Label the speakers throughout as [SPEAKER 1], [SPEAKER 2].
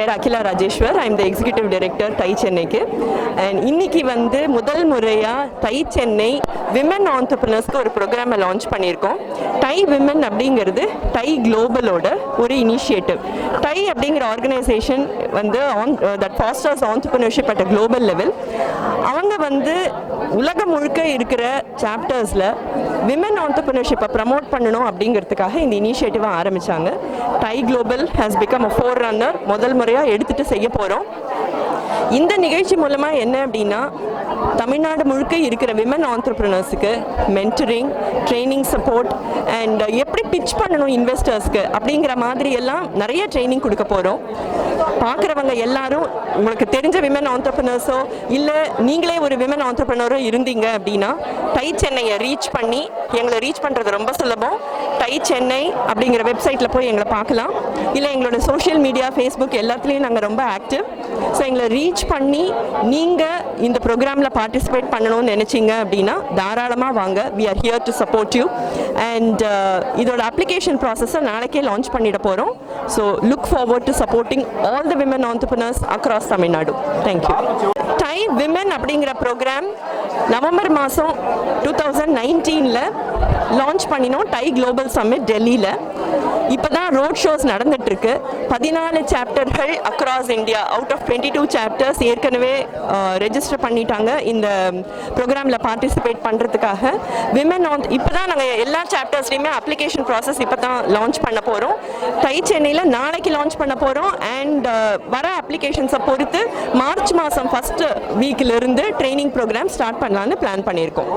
[SPEAKER 1] பேர் Akila Rajeshwar. I am the executive director TiE சென்னைக்கு. And இன்னைக்கு வந்து முதல் முறையாக TiE சென்னை விமன் ஆண்டர்பிரினர்ஸ்க்கு ஒரு ப்ரோக்ராமை லான்ச் பண்ணியிருக்கோம். TiE விமன் அப்படிங்கிறது TiE குளோபலோட ஒரு இனிஷியேட்டிவ். TiE அப்படிங்கிற ஆர்கனைசேஷன் வந்து that Faustus entrepreneurship at a global level. அவங்க வந்து உலகம் முழுக்க இருக்கிற சாப்டர்ஸில் விமன் ஆண்டர்பிரினர்ஷிப்பை ப்ரமோட் பண்ணணும் அப்படிங்கிறதுக்காக இந்த இனிஷியேட்டிவை ஆரம்பித்தாங்க. TiE global has become a four runner. முதல் முறையாக எடுத்துகிட்டு செய்ய போகிறோம். இந்த நிகழ்ச்சி மூலமாக என்ன அப்படின்னா, தமிழ்நாடு முழுக்க இருக்கிற விமன் ஆண்டர்பிரினர்ஸுக்கு மென்டரிங், ட்ரைனிங் சப்போர்ட் அண்ட் எப்படி பிச் பண்ணணும் இன்வெஸ்டர்ஸ்க்கு அப்படிங்கிற மாதிரி எல்லாம் நிறைய ட்ரைனிங் கொடுக்க போகிறோம். பார்க்குறவங்க எல்லாரும் உங்களுக்கு தெரிஞ்ச விமன் ஆண்டர்பிரினர்ஸோ இல்லை நீங்களே ஒரு விமன் ஆண்டர்பிரினரோ இருந்தீங்க அப்படின்னா TiE சென்னையை ரீச் பண்ணி, எங்களை ரீச் பண்ணுறது ரொம்ப சுலபம். TiE சென்னை அப்படிங்கிற வெப்சைட்டில் போய் எங்களை பார்க்கலாம். இல்லை எங்களோட சோஷியல் மீடியா, ஃபேஸ்புக் எல்லாத்துலேயும் நாங்கள் ரொம்ப ஆக்டிவ். ஸோ எங்களை ரீச் பண்ணி நீங்கள் இந்த ப்ரோக்ராமில் பார்ட்டிசிபேட் பண்ணணும்னு நினச்சிங்க அப்படின்னா தாராளமாக வாங்க. We are here to support you. And இதோட அப்ளிகேஷன் ப்ராசஸை நாளைக்கே லான்ச் பண்ணிட போகிறோம். So look forward to supporting all the women entrepreneurs across Tamil Nadu. Thank you. TiE women அப்படிங்கிற ப்ரோக்ராம் நவம்பர் மாதம் 2019 லான்ச் பண்ணினோம். TiE குளோபல் சம்மிட் டெல்லியில். இப்போ தான் ரோட் ஷோஸ் நடந்துகிட்ருக்கு. 14 சாப்டர்கள் across India out of 22 chapters ஏற்கனவே ரெஜிஸ்டர் பண்ணிட்டாங்க இந்த ப்ரோக்ராமில் பார்ட்டிசிபேட் பண்ணுறதுக்காக. விமன் இப்போ தான் நாங்கள் எல்லா சாப்டர்ஸ்லையுமே அப்ளிகேஷன் ப்ராசஸ் இப்போ தான் லான்ச் பண்ண போகிறோம். TiE சென்னையில் நாளைக்கு லான்ச் பண்ண போகிறோம். அண்ட் வர அப்ளிகேஷன்ஸை பொறுத்து மார்ச் மாதம் ஃபஸ்ட்டு வீக்கிலிருந்து ட்ரைனிங் ப்ரோக்ராம் ஸ்டார்ட் பண்ணலான்னு பிளான் பண்ணியிருக்கோம்.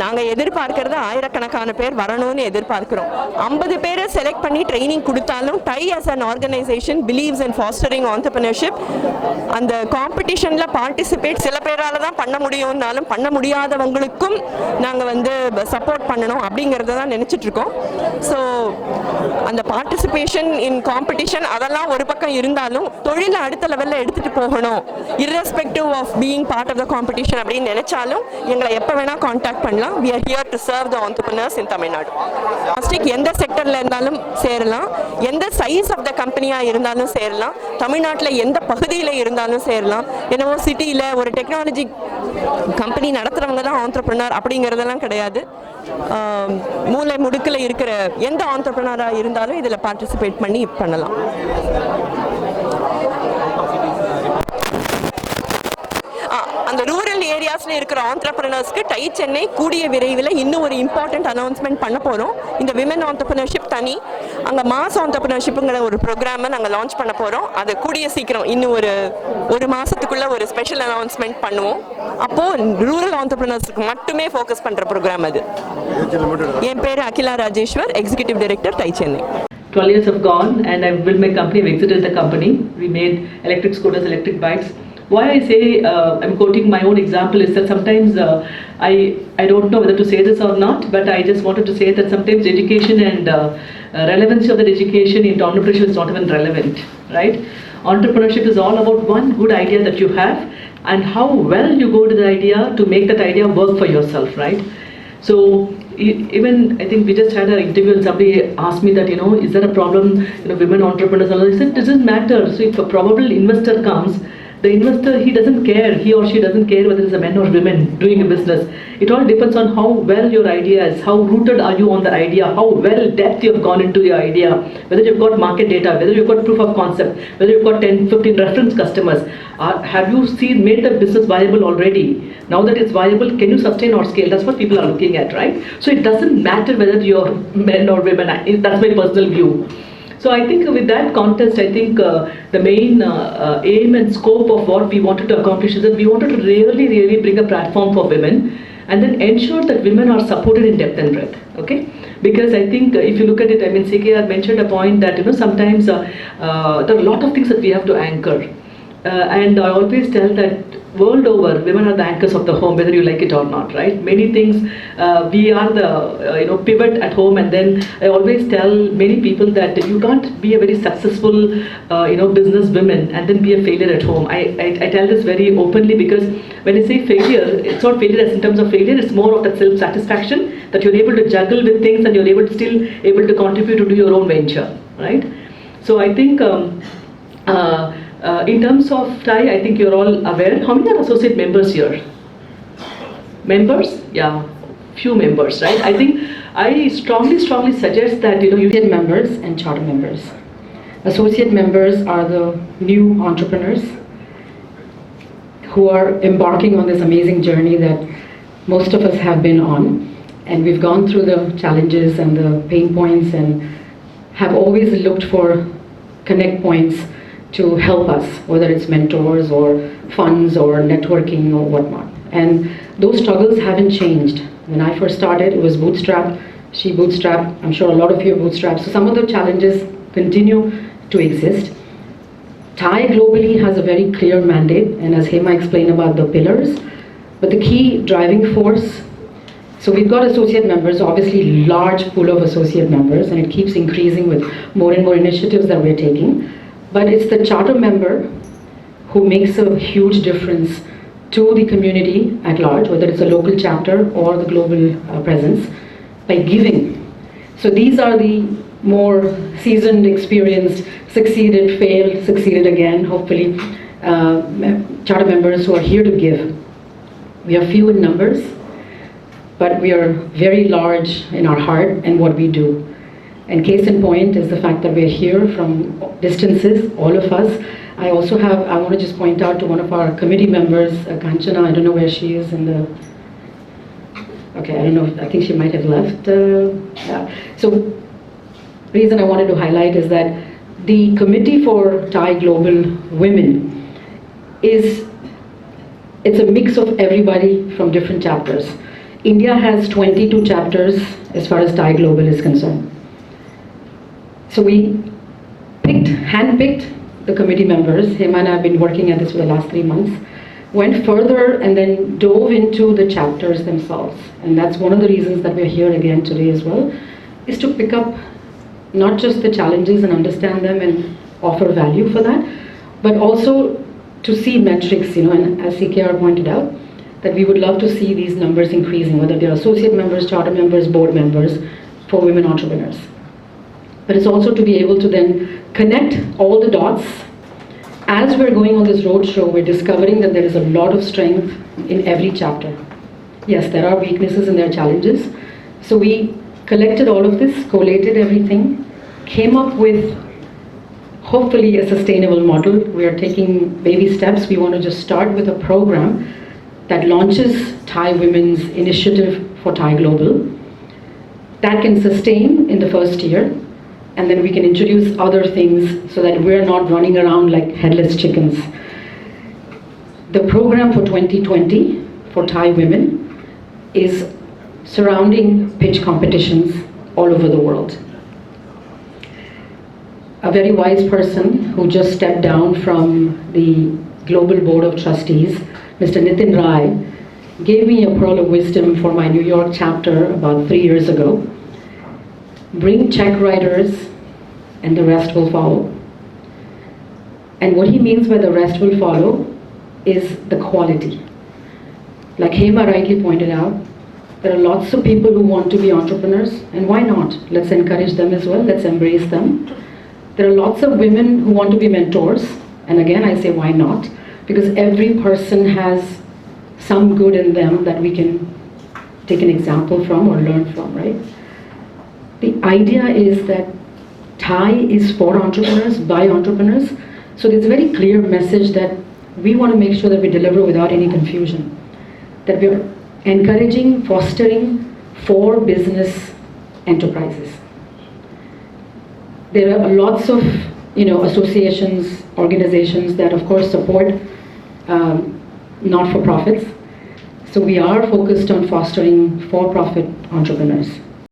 [SPEAKER 1] நாங்கள் எதிர்பார்க்கறது ஆயிரக்கணக்கான பேர் வரணும்னு எதிர்பார்க்குறோம். 50 பேரை செலக்ட் பண்ணி ட்ரைனிங் கொடுத்தாலும் TiE as an organization believes in fostering entrepreneurship. அந்த காம்படிஷனில் பார்ட்டிசிபேட் சில பேரால் தான் பண்ண முடியும்னாலும் பண்ண முடியாதவங்களுக்கும் நாங்கள் வந்து சப்போர்ட் பண்ணணும் அப்படிங்கிறத தான் நினச்சிட்ருக்கோம். ஸோ அந்த பார்ட்டிசிபேஷன் இன் காம்படிஷன் அதெல்லாம் ஒரு பக்கம் இருந்தாலும் தொழிலை அடுத்த லெவலில் எடுத்துகிட்டு போகணும், irrespective of being part of the competition அப்படின்னு நினச்சாலும் எங்களை எப்போ வேணால் காண்டாக்ட் பண்ணலாம். We are here to serve the entrepreneurs in Tamil Nadu. எந்த செக்டர்ல இருந்தாலும் சேரலாம், எந்த சைஸ் ஆஃப் த கம்பெனியா இருந்தாலும் சேரலாம், தமிழ்நாட்டில் எந்த பகுதியில் இருந்தாலும் சேரலாம். என்னவோ சிட்டியில் ஒரு டெக்னாலஜி கம்பெனி நடத்துகிறவங்க தான் ஆண்டர்பிரினர் அப்படிங்கிறதெல்லாம் கிடையாது. மூளை முடுக்கில் இருக்கிற எந்த ஆண்டர்பிரினராக இருந்தாலும் இதில் பார்ட்டிசிபேட் பண்ணி பண்ணலாம். அந்த ரூரல் ஏரியாஸில் இருக்கிற ஆண்டர்பிரினர்ஸ்க்கு TiE சென்னை கூடிய விரைவில் இன்னும் ஒரு இம்பார்ட்டன்ட் அனௌன்ஸ்மெண்ட் பண்ண போகிறோம். இந்த விமன் ஆண்டர்பிரினர்ஷிப் தனி, அங்கே மாஸ் ஆண்டர்பிரினர்ஷிப்புங்கிற ஒரு ப்ரோக்ராமை நாங்கள் லான்ச் பண்ண போகிறோம். அதை கூடிய சீக்கிரம் இன்னும் ஒரு மாதத்துக்குள்ளே ஒரு ஸ்பெஷல் அனௌன்ஸ்மெண்ட் பண்ணுவோம். அப்போது ரூரல் ஆண்டர்பிரினர்ஸ்க்கு மட்டுமே ஃபோக்கஸ் பண்ணுற ப்ரோக்ராம் அது. என் பேர் Akila Rajeshwar, executive director TiE Chennai.
[SPEAKER 2] 12 years have gone and I've built my company, I've exited the company. We made electric scooters, electric bikes. Why I say I'm quoting my own example is that sometimes I don't know whether to say this or not, but I just wanted to say that sometimes education and relevancy of that education in entrepreneurship is not even relevant, right? Entrepreneurship is all about one good idea that you have and how well you go to the idea to make that idea work for yourself, right? So even I think we just had an interview and somebody asked me that, is there a problem, women entrepreneurs, and I said it doesn't matter. So if a probable investor comes, the investor, he doesn't care, he or she doesn't care whether it's a men or women doing a business. It all depends on how well your idea is, how rooted are you on the idea, how well depth you have gone into your idea, whether you've got market data, whether you've got proof of concept, whether you've got 10, 15 reference customers. Have you made the business viable already? Now that it's viable, can you sustain or scale? That's what people are looking at, right? So it doesn't matter whether you're men or women. That's my personal view. So I think with that context, I think the main aim and scope of what we wanted to accomplish is that we wanted to really bring a platform for women and then ensure that women are supported in depth and breadth, okay? Because I think if you look at it, I mean, CK had mentioned a point that, sometimes there are a lot of things that we have to anchor. And I always tell that world over, women are the anchors of the home, whether you like it or not, right? Many things, we are the pivot at home, and then I always tell many people that you can't be a very successful business woman and then be a failure at home. I tell this very openly, because when I say failure, it's not failure as in terms of failure, it's more of that self-satisfaction that you're able to juggle with things and you're still able to contribute to do your own venture, right? So I think in terms of TiE, I think you're all aware. How many are associate members here? Members? Yeah, few members, right? I think I strongly suggest that you
[SPEAKER 3] Associate members and charter members. Associate members are the new entrepreneurs who are embarking on this amazing journey that most of us have been on. And we've gone through the challenges and the pain points and have always looked for connect points to help us, whether it's mentors or funds or networking or whatnot. And those struggles haven't changed. When I first started, it was bootstrap, she bootstrapped, I'm sure a lot of you are bootstrapped. So some of the challenges continue to exist. TiE globally has a very clear mandate, and as Hema explained about the pillars, but the key driving force, so we've got associate members, obviously large pool of associate members, and it keeps increasing with more and more initiatives that we're taking. But it's the charter member who makes a huge difference to the community at large, whether it's a local chapter or the global presence, by giving. So these are the more seasoned, experienced, succeeded, failed, succeeded again, hopefully, charter members who are here to give. We are few in numbers, but we are very large in our heart and what we do. And case in point is the fact that we're here from distances, all of us. I also have, I want to just point out to one of our committee members, Kanchana, I don't know where she is in the, okay, I don't know, I think she might have left. Yeah. So, reason I wanted to highlight is that the Committee for TiE Global Women it's a mix of everybody from different chapters. India has 22 chapters as far as TiE Global is concerned. So we handpicked the committee members. Hema and I have been working at this for the last 3 months. Went further and then dove into the chapters themselves. And that's one of the reasons that we're here again today as well, is to pick up not just the challenges and understand them and offer value for that, but also to see metrics, and as CKR pointed out, that we would love to see these numbers increasing, whether they're associate members, charter members, board members, for women entrepreneurs. But it's also to be able to then connect all the dots. As we're going on this roadshow, we're discovering that there is a lot of strength in every chapter. Yes, there are weaknesses and there are challenges. So we collected all of this, collated everything, came up with hopefully a sustainable model. We are taking baby steps. We want to just start with a program that launches TiE Women's Initiative for TiE Global. That can sustain in the first year, and then we can introduce other things so that we're not running around like headless chickens. The program for 2020 for TiE Women is surrounding pitch competitions all over the world. A very wise person who just stepped down from the Global Board of Trustees, Mr. Nitin Rai, gave me a pearl of wisdom for my New York chapter about 3 years ago. Bring check writers and the rest will follow. And what he means by the rest will follow is the quality. Like Hema rightly pointed out, there are lots of people who want to be entrepreneurs, and why not? Let's encourage them as well, let's embrace them. There are lots of women who want to be mentors, and again I say why not? Because every person has some good in them that we can take an example from or learn from, right? The idea is that TiE is for entrepreneurs, by entrepreneurs, so there's a very clear message that we want to make sure that we deliver without any confusion, that we're encouraging, fostering for business enterprises. There are lots of associations, organizations that of course support not-for-profits. So we are focused on fostering for-profit entrepreneurs.